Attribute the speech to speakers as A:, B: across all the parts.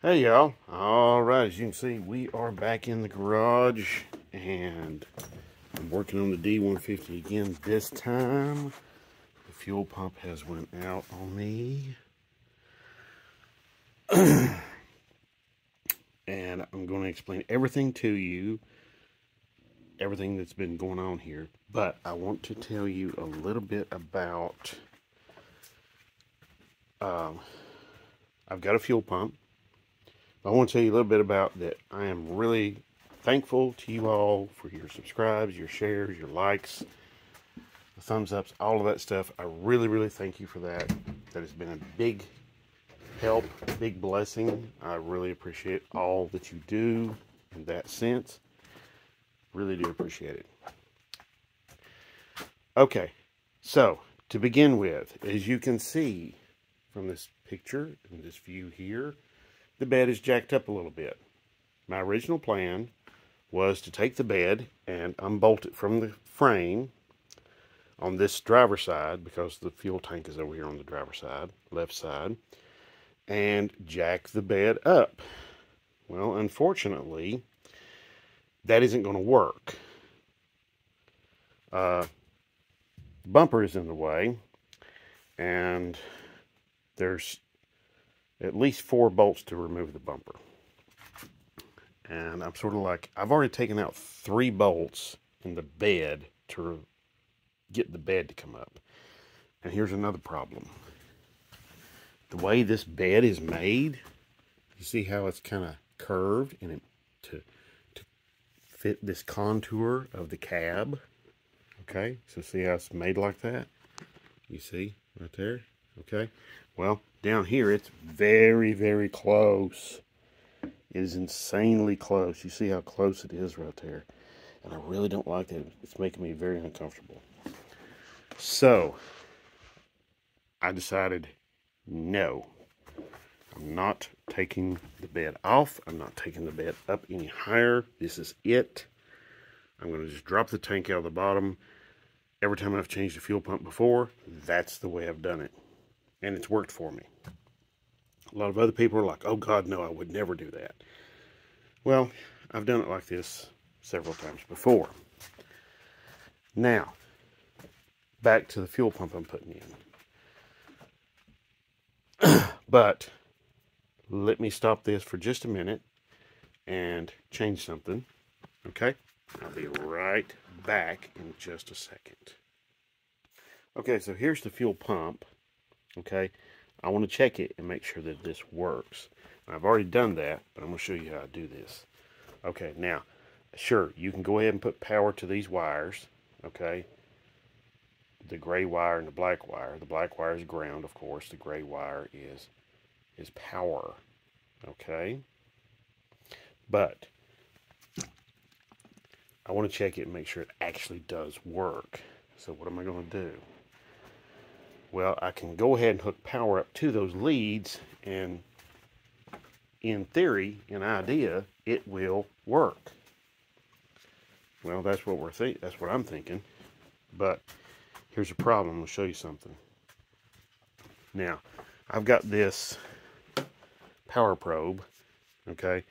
A: Hey y'all. Alright, as you can see, we are back in the garage and I'm working on the D150 again. This time the fuel pump has went out on me. And I'm going to explain everything to you, everything that's been going on here. But I want to tell you a little bit about, I've got a fuel pump. I want to tell you a little bit about that. I am really thankful to you all for your subscribes, your shares, your likes, the thumbs ups, all of that stuff. I really thank you for that. That has been a big help, big blessing. I really appreciate all that you do in that sense. Really do appreciate it. Okay, so to begin with, as you can see from this picture and this view here, the bed is jacked up a little bit. My original plan was to take the bed and unbolt it from the frame on this driver's side, because the fuel tank is over here on the driver's side, left side, and jack the bed up. Well, unfortunately, that isn't going to work. The bumper is in the way, and there's at least 4 bolts to remove the bumper. And I'm sort of like, I've already taken out 3 bolts in the bed to get the bed to come up. And here's another problem. The way this bed is made, you see how it's kind of curved and it to fit this contour of the cab. Okay, so see how it's made like that? You see right there? Okay, well, down here it's very close. It is insanely close. You see how close it is right there. And I really don't like that. It's making me very uncomfortable. So, I decided, no. I'm not taking the bed off. I'm not taking the bed up any higher. This is it. I'm going to just drop the tank out of the bottom. Every time I've changed the fuel pump before, that's the way I've done it. And it's worked for me. A lot of other people are like, oh God, no, I would never do that. Well, I've done it like this several times before. Now, back to the fuel pump I'm putting in. But let me stop this for just a minute and change something. Okay? I'll be right back in just a second. Okay, so here's the fuel pump. Okay? I want to check it and make sure that this works. I've already done that, but I'm going to show you how I do this. Okay, now, sure, you can go ahead and put power to these wires. Okay? The gray wire and the black wire. The black wire is ground, of course. The gray wire is power. Okay? But I want to check it and make sure it actually does work. So what am I going to do? Well, I can go ahead and hook power up to those leads, and in theory, in idea, it will work. Well, that's what that's what I'm thinking. But here's a problem. I'll show you something. Now, I've got this power probe. Okay.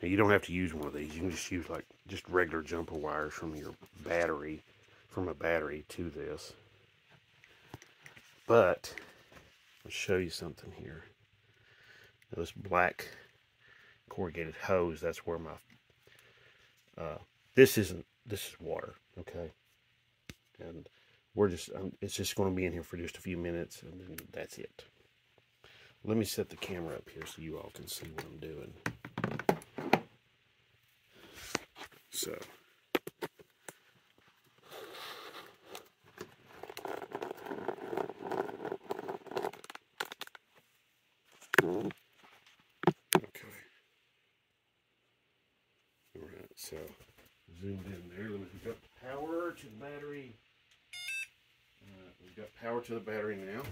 A: Now, you don't have to use one of these. You can just use just regular jumper wires from your battery, from a battery to this. But I'll show you something here. Now, this black corrugated hose, that's where my this is water, okay? And it's just going to be in here for just a few minutes, and then that's it. Let me set the camera up here so you all can see what I'm doing. So, okay. Alright, so zoomed in there. Let me hook up the power to the battery. We've got power to the battery now.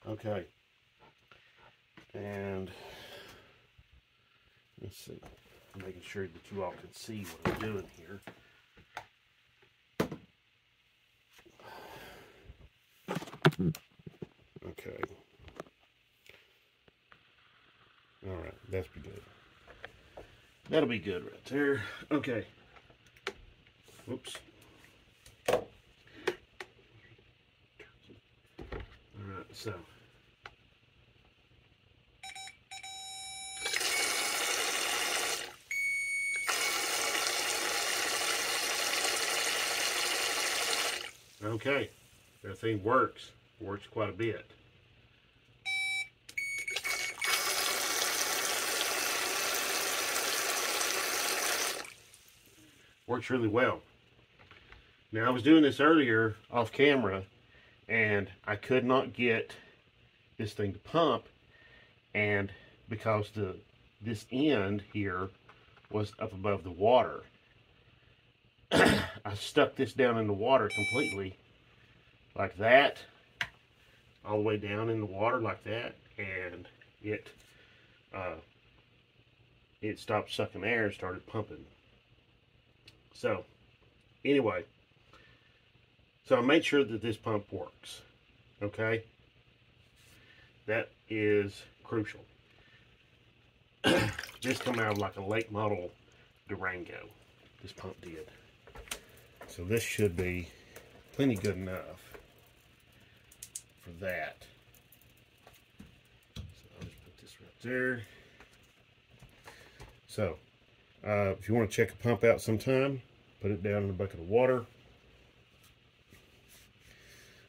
A: Okay. And let's see. I'm making sure that you all can see what I'm doing here. Okay. All right, that's pretty good. That'll be good right there. Okay. Whoops. All right, so. Okay, everything works. Works quite a bit. Works really well. Now I was doing this earlier off camera and I could not get this thing to pump, and because this end here was up above the water, I stuck this down in the water completely like that, all the way down in the water like that, and it stopped sucking air and started pumping. So anyway, so I made sure that this pump works. Okay, that is crucial. This came out of like a late model Durango, this pump did. So this should be plenty good enough for that. So I'll just put this right there. So if you want to check a pump out sometime, put it down in a bucket of water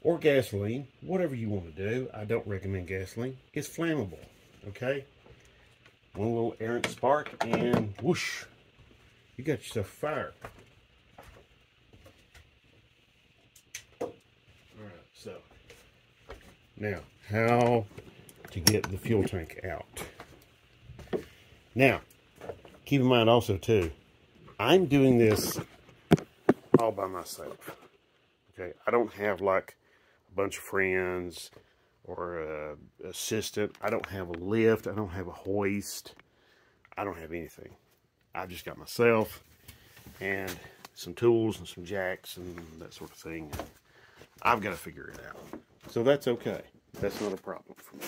A: or gasoline, whatever you want to do. I don't recommend gasoline. It's flammable, okay? One little errant spark and whoosh, you got yourself a fire. Alright, so now how to get the fuel tank out. Now, keep in mind also too, I'm doing this all by myself. Okay, I don't have like a bunch of friends or an assistant. I don't have a lift. I don't have a hoist. I don't have anything. I've just got myself and some tools and some jacks and that sort of thing. I've got to figure it out. So that's okay. That's not a problem for me.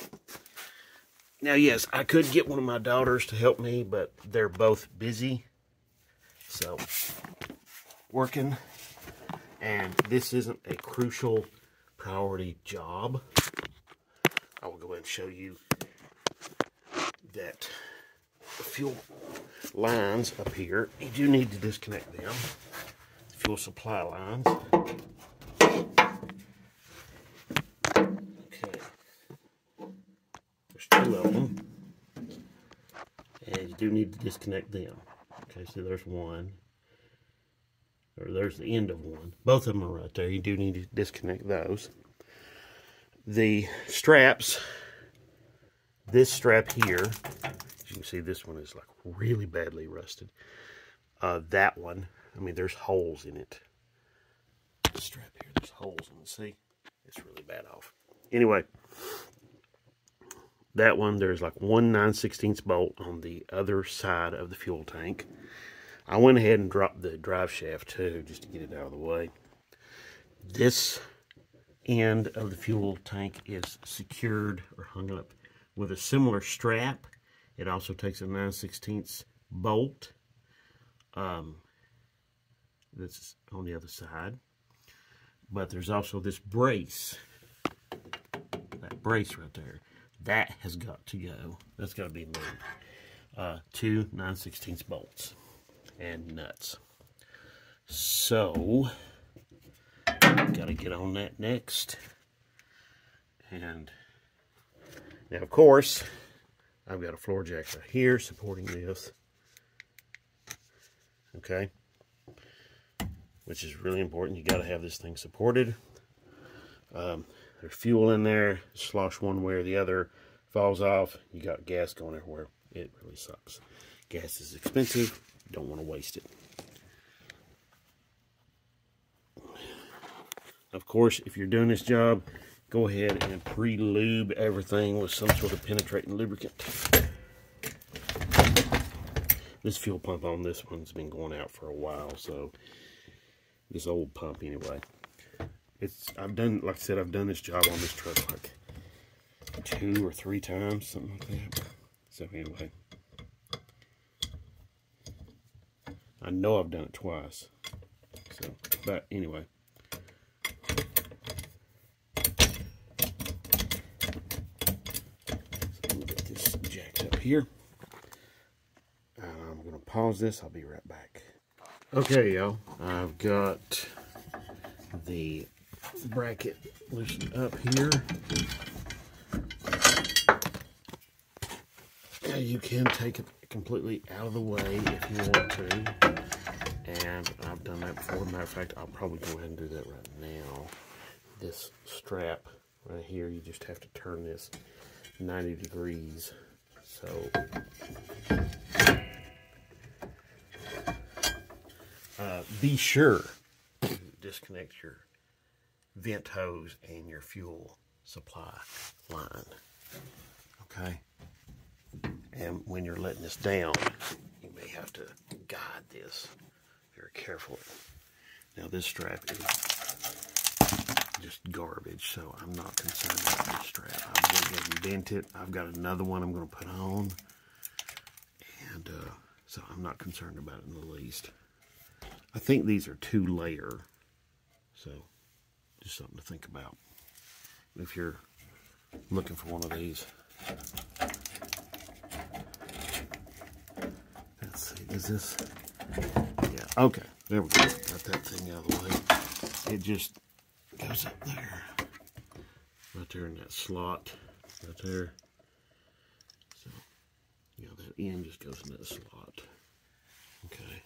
A: Now, yes, I could get one of my daughters to help me, but they're both busy. So, working. And this isn't a crucial priority job. I will go ahead and show you that the fuel lines up here, you do need to disconnect them. Fuel supply lines. Okay. There's two of them. And you do need to disconnect them. Okay, so there's one. Or there's the end of one. Both of them are right there. You do need to disconnect those. The straps, this strap here, as you can see, this one is like really badly rusted. That one, I mean, there's holes in it. The strap here, there's holes in it. See, it's really bad off. Anyway, that one, there's like 1 9/16 bolt on the other side of the fuel tank. I went ahead and dropped the drive shaft too, just to get it out of the way. This end of the fuel tank is secured or hung up with a similar strap. It also takes a 9/16 bolt. That's on the other side. But there's also this brace. That brace right there. That has got to go. That's got to be moved. 2 9/16 bolts and nuts. So, gotta get on that next. And now, of course, I've got a floor jack right here supporting this. Okay, which is really important. You gotta have this thing supported. There's fuel in there. Slosh one way or the other, falls off. You got gas going everywhere. It really sucks. Gas is expensive. Don't want to waste it. Of course, if you're doing this job, go ahead and pre-lube everything with some sort of penetrating lubricant. This fuel pump on this one's been going out for a while, so this old pump anyway. I've done, like I said, I've done this job on this truck like 2 or 3 times, something like that. So anyway, I know I've done it twice. So, but anyway. So let me get this jacked up here. I'm going to pause this. I'll be right back. Okay, y'all. I've got the bracket loosened up here. Now you can take it completely out of the way if you want to. And I've done that before. Matter of fact, I'll probably go ahead and do that right now. This strap right here, you just have to turn this 90 degrees. So, be sure to disconnect your vent hose and your fuel supply line. Okay? And when you're letting this down, you may have to guide this very carefully. Now this strap is just garbage, so I'm not concerned about this strap. I'm going to go ahead and bent it. I've got another one I'm going to put on, and so I'm not concerned about it in the least. I think these are 2-layer, so just something to think about if you're looking for one of these. Let's see, is this? Yeah, okay, there we go. Got that thing out of the way. It just goes up there. Right there in that slot. Right there. So, you know, that end just goes in that slot. Okay.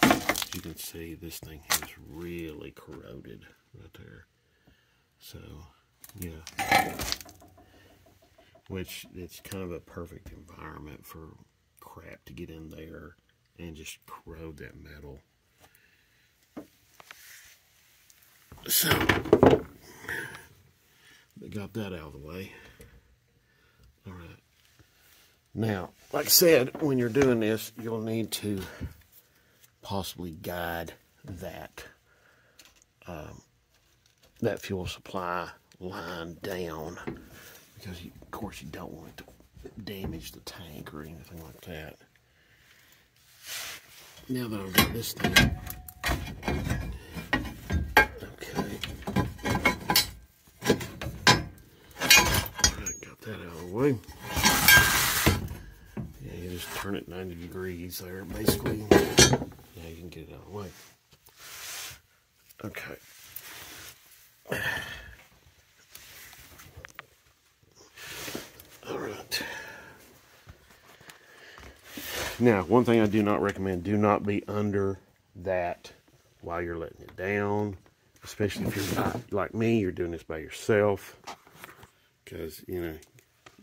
A: As you can see, this thing has really corroded right there. So, yeah. Which, it's kind of a perfect environment for crap to get in there and just corrode that metal. So, they got that out of the way. Alright. Now, like I said, when you're doing this, you'll need to possibly guide that that fuel supply line down, because of course you don't want it to damage the tank or anything like that. Now that I've got this thing, okay, alright, got that out of the way. Yeah, you just turn it 90 degrees there, basically. Yeah, you can get it out of the way. Okay. Alright. Now, one thing I do not recommend, do not be under that while you're letting it down. Especially if you're not, like me, you're doing this by yourself. Because, you know,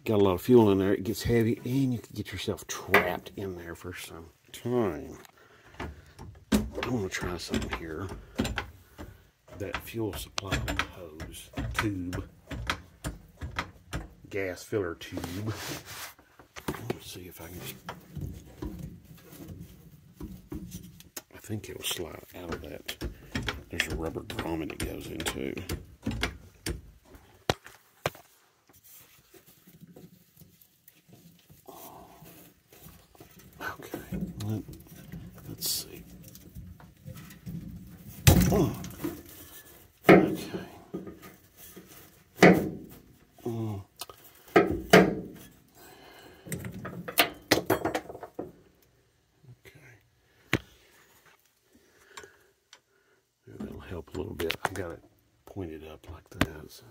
A: got a lot of fuel in there, it gets heavy, and you can get yourself trapped in there for some time. I'm going to try something here. That fuel supply hose tube, gas filler tube. Let's see if I can just, I think it will slide out of that. There's a rubber grommet it goes into. Okay, let's see. Oh. Okay. That'll help a little bit. I've got it pointed up like that. So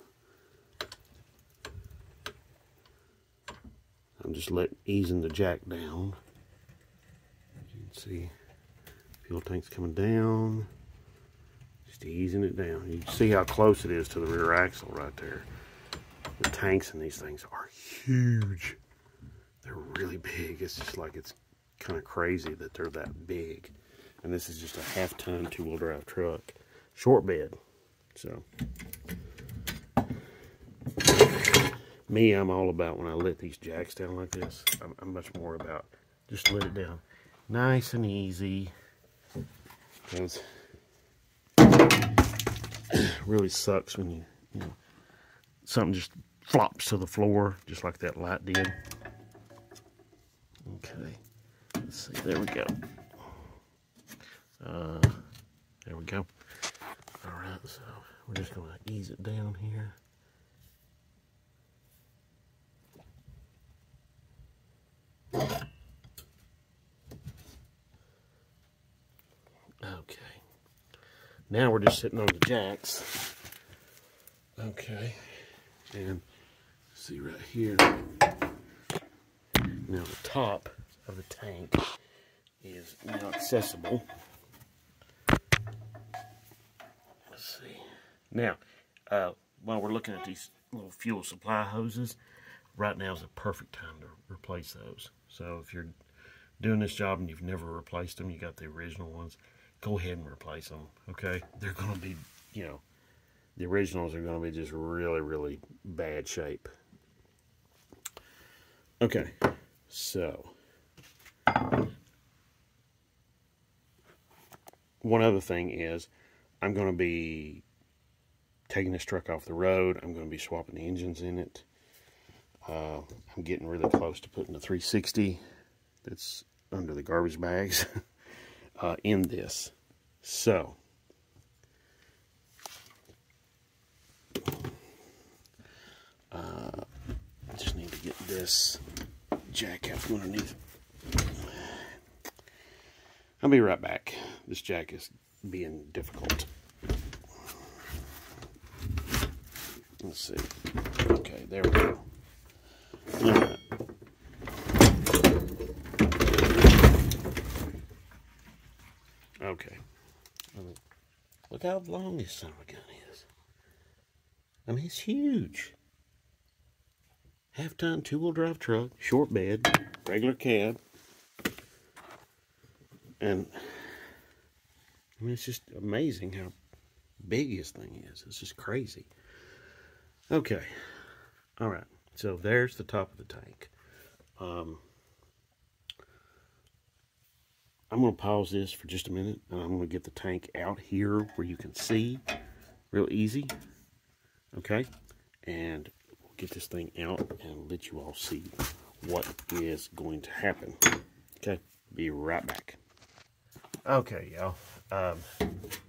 A: I'm just easing the jack down. As you can see, fuel tank's coming down. Just easing it down. You can see how close it is to the rear axle right there. The tanks in these things are huge. They're really big. It's just like, it's kind of crazy that they're that big. And this is just a half-ton two-wheel drive truck. Short bed. So, me, I'm all about when I let these jacks down like this. I'm much more about just let it down nice and easy. Because it really sucks when you know, something just flops to the floor, just like that light did. Okay, let's see, there we go. There we go. All right, so we're just going to ease it down here. Okay. Now we're just sitting on the jacks. Okay. And see right here. Now the top of the tank is now accessible. Let's see. Now, while we're looking at these little fuel supply hoses, right now is the perfect time to replace those. So if you're doing this job and you've never replaced them, you got the original ones, go ahead and replace them, okay? They're going to be, you know, the originals are going to be just really, really bad shape. Okay, so one other thing is I'm going to be taking this truck off the road. I'm going to be swapping the engines in it. I'm getting really close to putting the 360 that's under the garbage bags in this. So just need to get this jack out from underneath. I'll be right back. This jack is being difficult. Let's see. Okay, there we go. All right. Okay. Look how long this son of a gun is. I mean, it's huge. Half-ton, two-wheel drive truck, short bed, regular cab. And, I mean, it's just amazing how big this thing is. It's just crazy. Okay. All right. So, there's the top of the tank. I'm going to pause this for just a minute, and I'm going to get the tank out here where you can see real easy. Okay? And we'll get this thing out and let you all see what is going to happen. Okay? Be right back. Okay, y'all.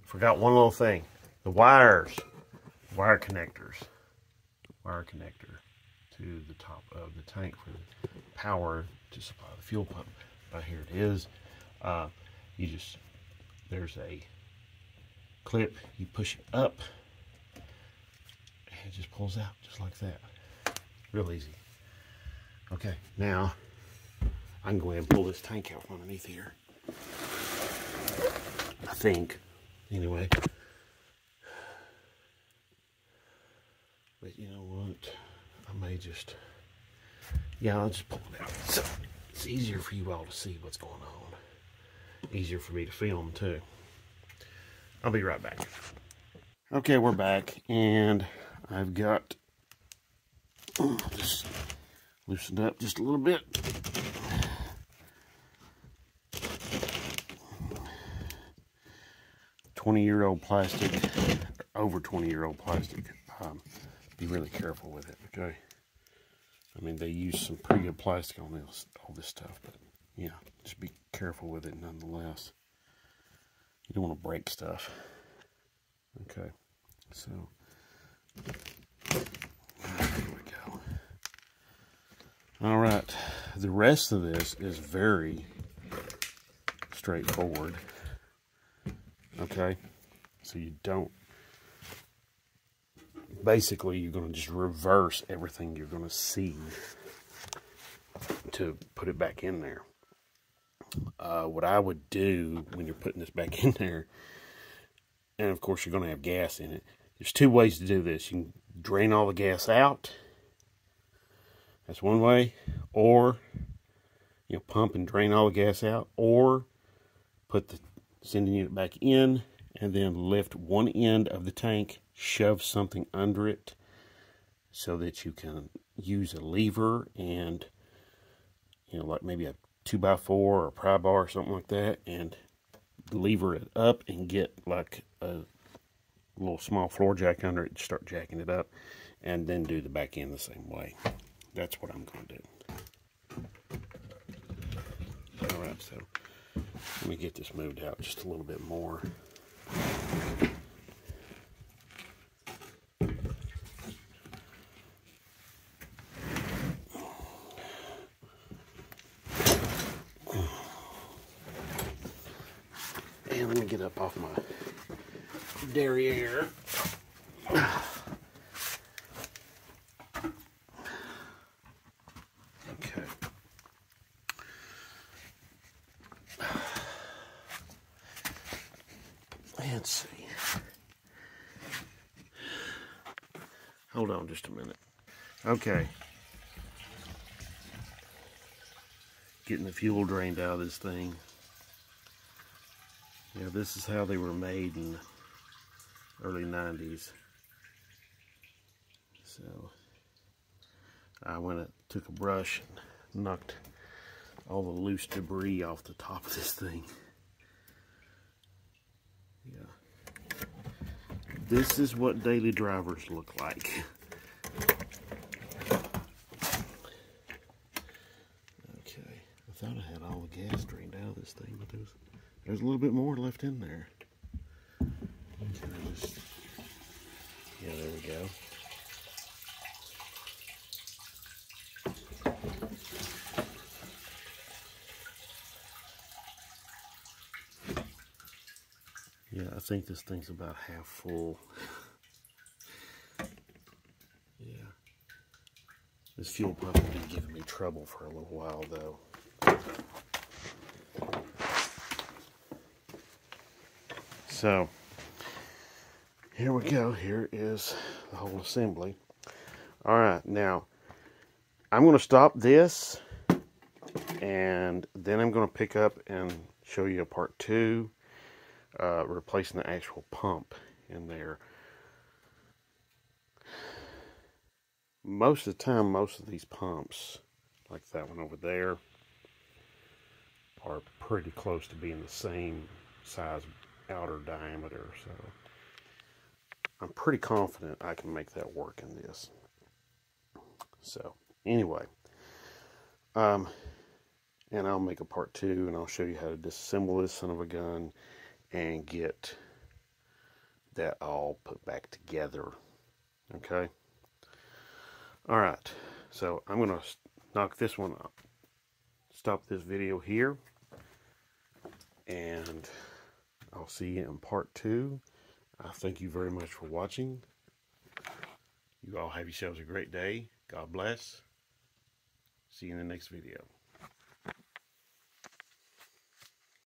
A: Forgot one little thing. The wires. Wire connectors. Wire connector to the top of the tank for the power to supply the fuel pump. Right here it is. There's a clip, you push it up, and it just pulls out just like that. Real easy. Okay, now I can go ahead and pull this tank out from underneath here. I think, anyway. But you know what? I may just, yeah, I'll just pull it out. So it's easier for you all to see what's going on. Easier for me to film too. I'll be right back. Okay, we're back, and I've got just loosened up just a little bit. "20-year-old plastic, over 20-year-old plastic. Be really careful with it, okay? I mean, they use some pretty good plastic on this, all this stuff, but yeah, just be careful with it nonetheless. You don't want to break stuff. Okay, so here we go. All right, the rest of this is very straightforward. Okay, so you don't, basically you're going to just reverse everything you're going to see to put it back in there. What I would do when you're putting this back in there, and of course you're going to have gas in it, there's two ways to do this. You can drain all the gas out, that's one way, or you know, pump and drain all the gas out, or put the sending unit back in and then lift one end of the tank, shove something under it so that you can use a lever and, you know, like maybe a 2x4 or a pry bar or something like that, and lever it up and get like a little small floor jack under it, start jacking it up, and then do the back end the same way. That's what I'm going to do. Alright, so let me get this moved out just a little bit more. And let me get up off my derriere. Okay. Let's see. Hold on just a minute. Okay. Getting the fuel drained out of this thing. Yeah, this is how they were made in the early 90s. So I went and took a brush and knocked all the loose debris off the top of this thing. Yeah. This is what daily drivers look like. Okay, I thought I had all the gas drained out of this thing, but there's a little bit more left in there. Can I just, yeah, there we go. Yeah, I think this thing's about half full. Yeah. This fuel pump will be giving me trouble for a little while, though. So, here we go. Here is the whole assembly. Alright, now, I'm going to stop this, and then I'm going to pick up and show you a part 2, replacing the actual pump in there. Most of the time, most of these pumps, like that one over there, are pretty close to being the same size outer diameter, so I'm pretty confident I can make that work in this. So anyway, and I'll make a part 2, and I'll show you how to disassemble this son of a gun and get that all put back together. Okay. All right, so I'm gonna knock this one up, stop this video here, and I'll see you in part 2. I thank you very much for watching. You all have yourselves a great day. God bless. See you in the next video.